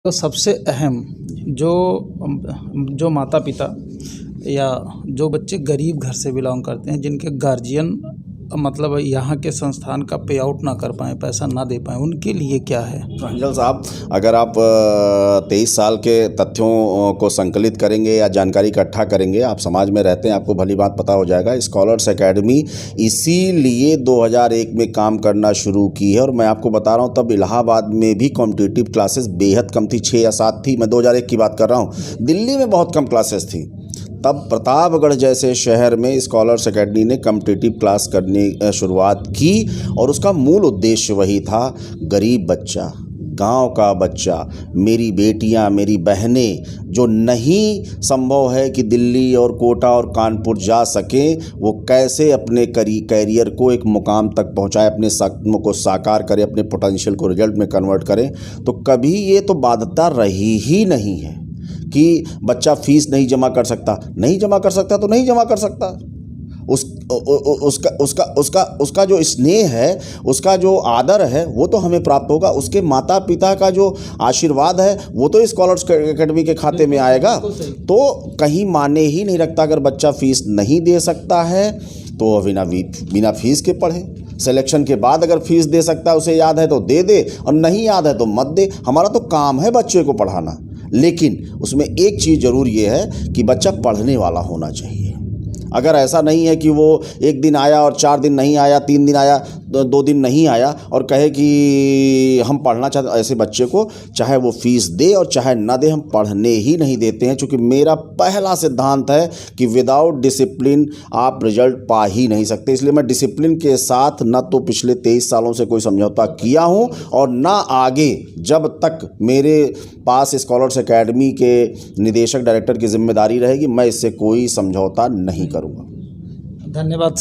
तो सबसे अहम जो जो माता-पिता या जो बच्चे गरीब घर से बिलॉन्ग करते हैं, जिनके गार्जियन मतलब यहाँ के संस्थान का पे आउट ना कर पाएँ, पैसा ना दे पाएँ, उनके लिए क्या है? प्रांजल साहब, अगर आप 23 साल के तथ्यों को संकलित करेंगे या जानकारी इकट्ठा करेंगे, आप समाज में रहते हैं, आपको भली बात पता हो जाएगा। स्कॉलर्स एकेडमी इसीलिए 2001 में काम करना शुरू की है। और मैं आपको बता रहा हूँ, तब इलाहाबाद में भी कॉम्पिटिटिव क्लासेस बेहद कम थी, 6 या 7 थी। मैं 2001 की बात कर रहा हूँ। दिल्ली में बहुत कम क्लासेस थी। तब प्रतापगढ़ जैसे शहर में स्कॉलर्स एकेडमी ने कॉम्पिटिटिव क्लास करने शुरुआत की, और उसका मूल उद्देश्य वही था, गरीब बच्चा, गांव का बच्चा, मेरी बेटियां, मेरी बहनें जो नहीं संभव है कि दिल्ली और कोटा और कानपुर जा सकें, वो कैसे अपने कैरियर को एक मुकाम तक पहुंचाए, अपने सपनों को साकार करें, अपने पोटेंशियल को रिजल्ट में कन्वर्ट करें। तो कभी ये तो बाध्यता रही ही नहीं है कि बच्चा फीस नहीं जमा कर सकता। नहीं जमा कर सकता तो नहीं जमा कर सकता। उसका जो स्नेह है, उसका जो आदर है, वो तो हमें प्राप्त होगा। उसके माता पिता का जो आशीर्वाद है, वो तो स्कॉलर्स एकेडमी के खाते में आएगा। तो कहीं माने ही नहीं रखता। अगर बच्चा फीस नहीं दे सकता है तो बिना फीस के पढ़े। सिलेक्शन के बाद अगर फीस दे सकता है, उसे याद है तो दे दे, और नहीं याद है तो मत दे। हमारा तो काम है बच्चे को पढ़ाना। लेकिन उसमें एक चीज़ ज़रूर ये है कि बच्चा पढ़ने वाला होना चाहिए। अगर ऐसा नहीं है कि वो एक दिन आया और 4 दिन नहीं आया, 3 दिन आया, 2 दिन नहीं आया, और कहे कि हम पढ़ना चाहते, ऐसे बच्चे को चाहे वो फीस दे और चाहे ना दे, हम पढ़ने ही नहीं देते हैं। क्योंकि मेरा पहला सिद्धांत है कि विदाउट डिसिप्लिन आप रिजल्ट पा ही नहीं सकते। इसलिए मैं डिसिप्लिन के साथ न तो पिछले 23 सालों से कोई समझौता किया हूँ, और ना आगे, जब तक मेरे पास स्कॉलर्स एकेडमी के निदेशक डायरेक्टर की जिम्मेदारी रहेगी, मैं इससे कोई समझौता नहीं करूँगा। धन्यवाद सर।